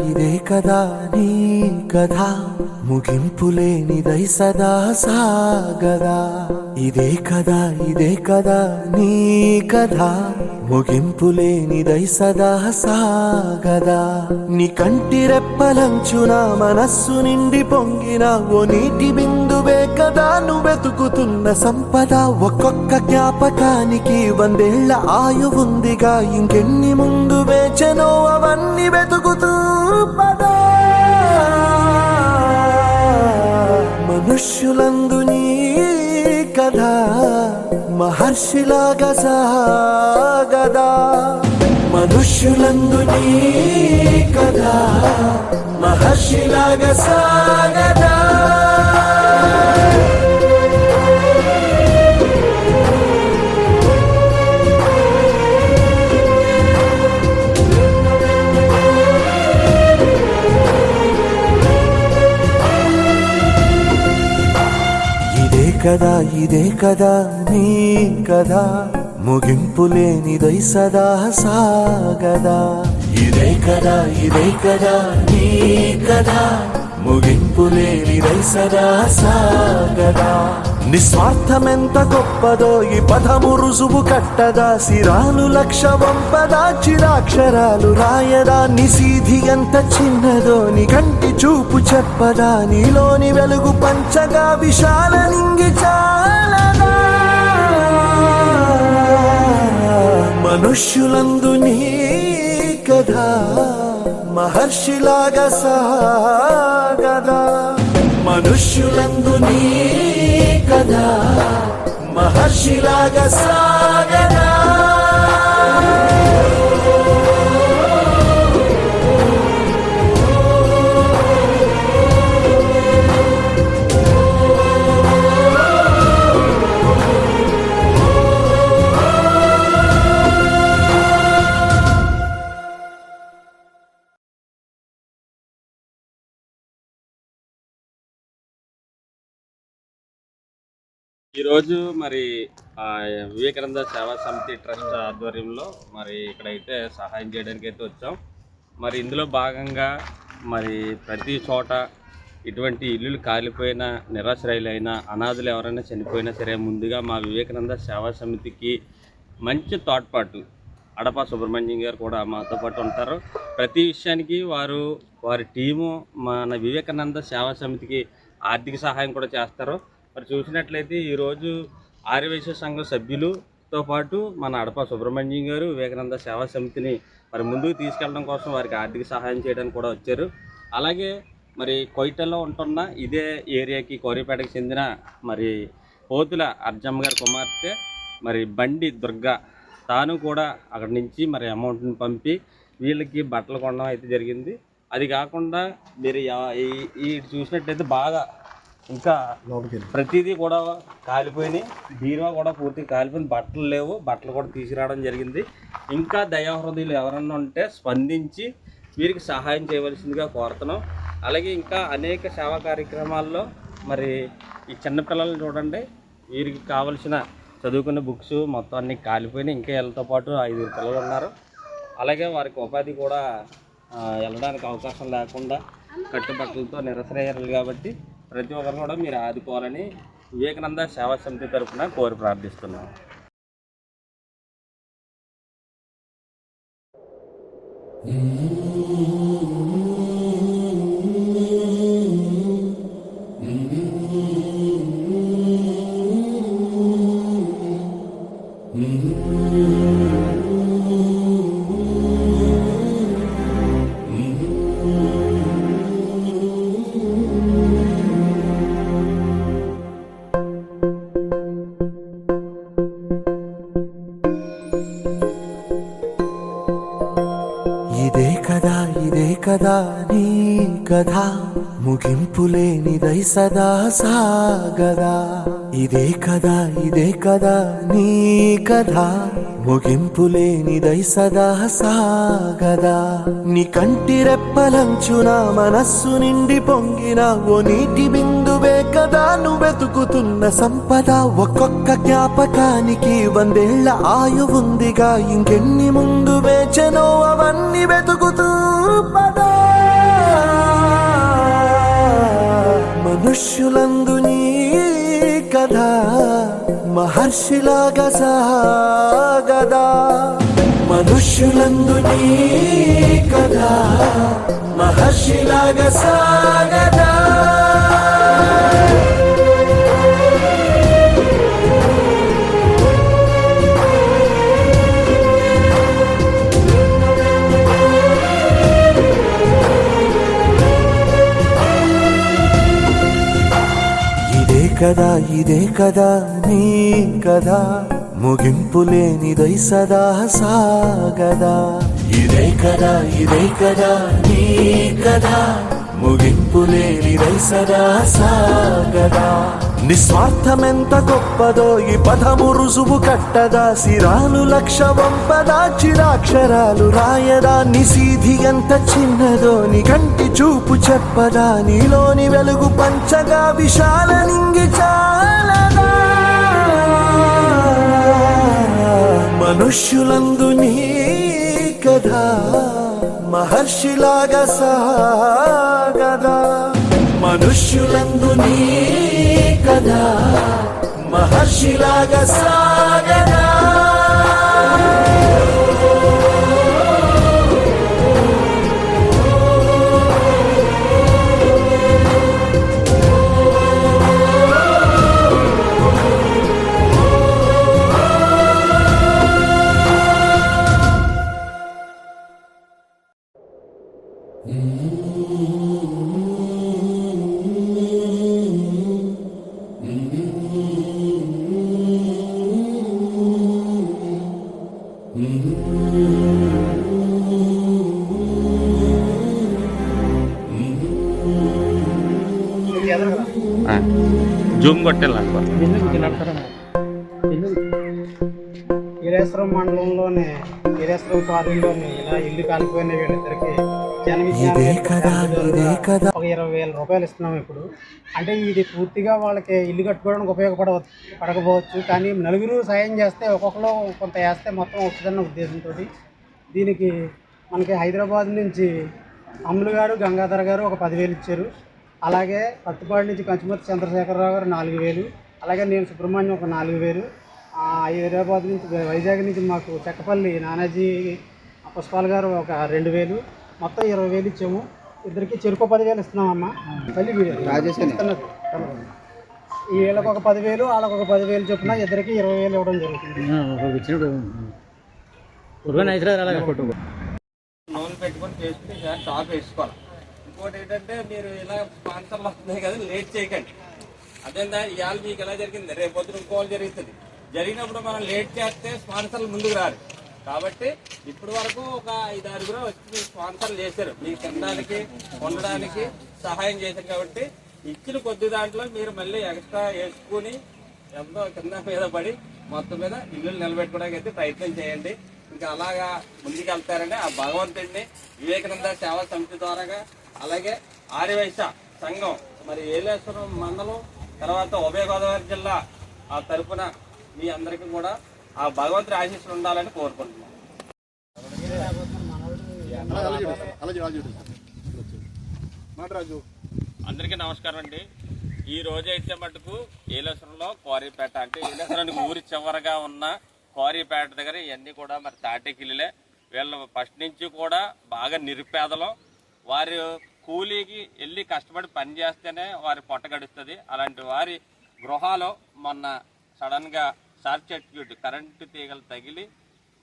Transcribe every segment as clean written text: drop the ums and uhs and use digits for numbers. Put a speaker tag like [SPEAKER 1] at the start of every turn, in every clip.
[SPEAKER 1] ఇదే కదా నీ కథ ముగింపులేనిదై సదా సాగదా. ఇదే కదా నీ కథ ముగింపులేనిదై సదా సాగదా. నీ కంటి రెప్పలంచున మనస్సు నిండి పొంగిన ఓ నీటి బిందువే కదా నువ్వెతుకుతున్న సంపద. ఒక్కొక్క జ్ఞాపకానికి 100 ఏళ్ల ఆయువుందిగా, ఇంకెన్ని ముందు వేచనో అవన్నీ వెతుకుతూ పదా. మనుష్యులందు నీ కథ మహర్షిలాగా సాగదా. మనుష్యులందు నీ కథ మహర్షిలాగా సాగదా. ఇదే కదా నీ కథ ముగింపులేనిదై సదా సాగదా. ఇదే కదా నీ కథ ముగింపులేనిదై సదా సాగదా. నిస్వార్థమెంత గొప్పదో ఈ పదము రుజువు కట్టదా. సిరాలు లక్ష వంపదా, చిరాక్షరాలు రాయదా. నిశీధి ఎంత చిన్నదో నీ కంటి చూపు చెప్పదా. నీలోని వెలుగు పంచగా విశాల నింగి చాలదా. మనుష్యులందు నీ కథ మహర్షిలాగా సాగదా. మనుష్యులందు నీ కథ మహర్షిలాగా సాగదా.
[SPEAKER 2] ఈరోజు మరి వివేకానంద సేవా సమితి ట్రస్ట్ ఆధ్వర్యంలో మరి ఇక్కడైతే సహాయం చేయడానికి అయితే వచ్చాం. మరి ఇందులో భాగంగా మరి ప్రతి చోట ఇటువంటి ఇల్లులు కాలిపోయిన, నిరాశ్రయులైన, అనాథులు ఎవరైనా చనిపోయినా సరే ముందుగా మా వివేకానంద సేవా సమితికి మంచి తోడ్పాటు అడపా సుబ్రహ్మణ్యం గారు కూడా మాతో పాటు ఉంటారు. ప్రతి విషయానికి వారి టీము మన వివేకానంద సేవా సమితికి ఆర్థిక సహాయం కూడా చేస్తారు. మరి చూసినట్లయితే ఈరోజు ఆర్యవైశ్య సంఘం సభ్యులతో పాటు మన అడపా సుబ్రహ్మణ్యం గారు వివేకానంద సేవా సమితిని మరి ముందుకు తీసుకెళ్ళడం కోసం వారికి ఆర్థిక సహాయం చేయడానికి కూడా వచ్చారు. అలాగే మరి కొయిటలో ఉంటున్న ఇదే ఏరియాకి కోరిపేటకి చెందిన మరి పోతుల అర్జమ్మ గారి కుమార్తె మరి బండి దుర్గా తాను కూడా అక్కడి నుంచి మరి అమౌంట్ని పంపి వీళ్ళకి బట్టలు కొనడం అయితే జరిగింది. అది కాకుండా మీరు ఈ చూసినట్లయితే బాగా ఇంకా ప్రతిదీ కూడా కాలిపోయినాయి. బీరువా కూడా పూర్తిగా కాలిపోయిన, బట్టలు లేవు, బట్టలు కూడా తీసుకురావడం జరిగింది. ఇంకా దయాహృదయులు ఎవరన్నా ఉంటే స్పందించి వీరికి సహాయం చేయవలసిందిగా కోరుతున్నాం. అలాగే ఇంకా అనేక సేవా కార్యక్రమాల్లో మరి ఈ చిన్నపిల్లలను చూడండి, వీరికి కావలసిన చదువుకునే బుక్స్ మొత్తం అన్నీ కాలిపోయినాయి. ఇంకా వీళ్ళతో పాటు 5 పిల్లలు ఉన్నారు. అలాగే వారికి ఉపాధి కూడా వెళ్ళడానికి అవకాశం లేకుండా కట్టుబట్టలతో నిరసరయ్యారు. కాబట్టి ప్రతి ఒక్కరు కూడా మీరు ఆదుకోవాలని వివేకానంద సేవా సమితి తరఫున కోరి ప్రార్థిస్తున్నాం.
[SPEAKER 1] ఇదే కదా నీ కథ ముగింపులేనిదై సదా సాగదా. ఇదే కదా నీ కథ ముగింపులేనిదై సదా సాగదా. నీ కంటి రెప్పలంచున మనస్సు నిండి పొంగిన ఓ నీటి బిందువే కదా నువ్వెతుకుతున్న సంపద. ఒక్కొక్క జ్ఞాపకానికి 100 ఏళ్ల ఆయువుందిగా, ఇంకెన్ని ముందు వేచనో అవన్నీ వెతుకుతూ పదా. మనుష్యులందు నీ కథ మహర్షిలాగా సాగదా. మనుష్యులందు నీ కథ మహర్షిలాగా సాగదా. ఇదే కదా నీ కథ ముగింపులేనిదై సదా సాగదా. ఇదే కదా నీ కథ ముగింపులేనిదై సదా సాగదా. నిస్వార్థమెంత గొప్పదో ఈ పదము రుజువు కట్టదా. సిరాలు 1,00,000 వంపదా, చిరాక్షరాలు రాయదా. నిశీధి ఎంత చిన్నదో నీ కంటి చూపు చెప్పదా. నీలోని వెలుగు పంచగా విశాల నింగి చాలదా. మనుష్యులందు నీ కథ మహర్షిలాగా సాగదా. మనుష్యులందు నీ కథ మహర్షిలాగా సాగదా.
[SPEAKER 2] జూమ్ కొట్టేలా
[SPEAKER 3] ఈరేశ్వరం మండలంలోనే ఈరేశ్వరం కాలనీలోని ఇలా ఇల్లు కాలిపోయిన వీళ్ళిద్దరికి జన విజ్ఞాన ఒక 20,000 రూపాయలు ఇస్తున్నాం ఇప్పుడు. అంటే ఇది పూర్తిగా వాళ్ళకి ఇల్లు కట్టుకోవడానికి పడకపోవచ్చు, కానీ నలుగురు సాయం చేస్తే ఒక్కొక్కరు కొంత వేస్తే మొత్తం వస్తుందన్న ఉద్దేశంతో దీనికి మనకి హైదరాబాద్ నుంచి అమ్ములు గారు గంగాధర్ గారు ఒక 10,000 ఇచ్చారు. అలాగే పత్తిపాడు నుంచి కంచుమర్తి చంద్రశేఖరరావు గారు 4,000, అలాగే నేను సుబ్రహ్మణ్యం ఒక 4,000, హైదరాబాద్ నుంచి వైజాగ్ నుంచి మాకు చెక్కపల్లి నానాజీ పుష్పాల్ గారు ఒక 2,000, మొత్తం 20,000 ఇచ్చాము. ఇద్దరికి చెరుకు 10,000 ఇస్తున్నామమ్మా. మళ్ళీ ఇస్తున్నారు వీళ్ళకి ఒక 10,000 వాళ్ళకి ఒక 10,000 చొప్పున ఇద్దరికి 20,000 ఇవ్వడం జరుగుతుంది.
[SPEAKER 2] లోన్ పెట్టుకొని చేసుకుని టాప్ వేసుకోవాలి. ఇంకోటి ఏంటంటే మీరు ఇలా స్పాన్సర్లు వస్తున్నాయి కదా, లేట్ చేయకండి. అదేందా ఇవాళ మీకు ఎలా జరిగింది రేపు పొద్దున ఇంకోవాలి జరుగుతుంది. జరిగినప్పుడు మనం లేట్ చేస్తే స్పాన్సర్లు ముందుకు రారు. కాబట్టి ఇప్పటి వరకు ఒక 5-6 వచ్చి స్పాన్సర్లు చేశారు, మీకు తినడానికి ఉండడానికి సహాయం చేశారు. కాబట్టి ఇచ్చిన కొద్ది దాంట్లో మీరు మళ్ళీ ఎక్స్ట్రా వేసుకుని ఎంతో కింద మీద పడి మొత్తం మీద ఇల్లు నిలబెట్టుకోవడానికి అయితే ప్రయత్నం చేయండి. ఇంకా అలాగా ముందుకు వెళ్తారంటే ఆ భగవంతుడిని వివేకానంద సేవా సమితి ద్వారాగా, అలాగే ఆర్యవైశ్య సంఘం మరి ఏలేశ్వరం మండలం తర్వాత ఉభయ గోదావరి జిల్లా ఆ తరపున మీ అందరికీ కూడా ఆ భగవంతుడి ఆశీస్సులు ఉండాలని కోరుకుంటున్నాం. అందరికీ నమస్కారం అండి. ఈ రోజు అయితే మటుకు ఏలేశ్వరంలో కోరీపేట అంటే ఏలేశ్వరానికి ఊరి చివరగా ఉన్న కోరీపేట దగ్గర ఇవన్నీ కూడా మరి తాటేకిల్లే. వీళ్ళు ఫస్ట్ నుంచి కూడా బాగా నిరుపేదలు. వారు కూలీకి వెళ్ళి కష్టపడి పని చేస్తేనే వారి పొట్ట గడుస్తుంది. అలాంటి వారి గృహాలు మొన్న సడన్గా షార్ట్ సర్క్యూట్ కరెంటు తీగలు తగిలి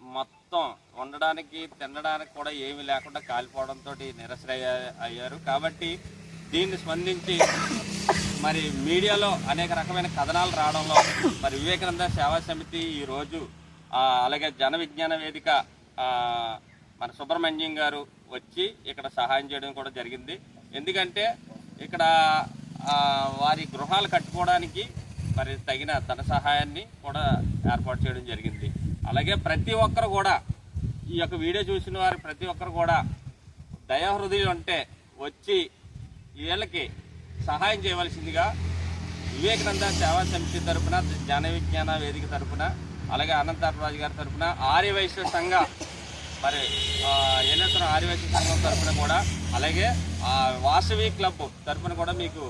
[SPEAKER 2] మొత్తం ఉండడానికి తినడానికి కూడా ఏమీ లేకుండా కాలిపోవడంతో నిరసన అయ్యారు. కాబట్టి దీన్ని స్పందించి మరి మీడియాలో అనేక రకమైన కథనాలు రావడంలో మరి వివేకానంద సేవా సమితి ఈరోజు అలాగే జన విజ్ఞాన వేదిక మన సుబ్రహ్మణ్యం గారు వచ్చి ఇక్కడ సహాయం చేయడం కూడా జరిగింది. ఎందుకంటే ఇక్కడ వారి గృహాలు కట్టుకోవడానికి మరి తగిన ధన సహాయాన్ని కూడా ఏర్పాటు చేయడం జరిగింది. అలాగే ప్రతి ఒక్కరు కూడా ఈ యొక్క వీడియో చూసిన వారు ప్రతి ఒక్కరు కూడా దయాహృదయం అంటే వచ్చి వీళ్ళకి సహాయం చేయవలసిందిగా వివేకానంద సేవా సమితి తరఫున, జ్ఞాన విజ్ఞాన వేదిక తరఫున, అలాగే అనంతరాజు గారి తరఫున, ఆర్యవైశ్య సంఘ మరి ఏలేశ్వరం ఆర్యవైశ్య సంఘం తరఫున కూడా, అలాగే వాసవి క్లబ్ తరఫున కూడా మీకు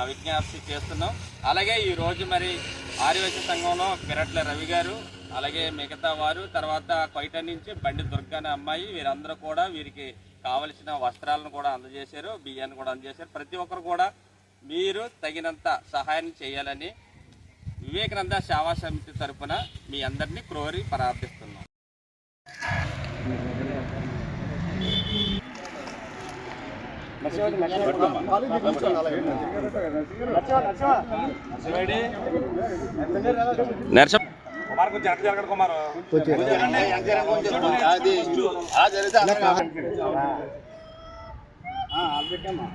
[SPEAKER 2] విజ్ఞప్తి చేస్తున్నాం. అలాగే ఈరోజు మరి ఆర్యవైశ్య సంఘంలో పిరట్ల రవి గారు, అలాగే మిగతా వారు, తర్వాత కొయిట నుంచి బండి దుర్గా అనే అమ్మాయి, వీరందరూ కూడా వీరికి కావలసిన వస్త్రాలను కూడా అందజేశారు, బియ్యాన్ని కూడా అందజేశారు. ప్రతి ఒక్కరు కూడా మీరు తగినంత సహాయం చేయాలని వివేకానంద సేవా సమితి తరఫున మీ అందరినీ కోరి ప్రార్థిస్తున్నాం. నర్సం
[SPEAKER 3] ఆల్బెట్టమ్మా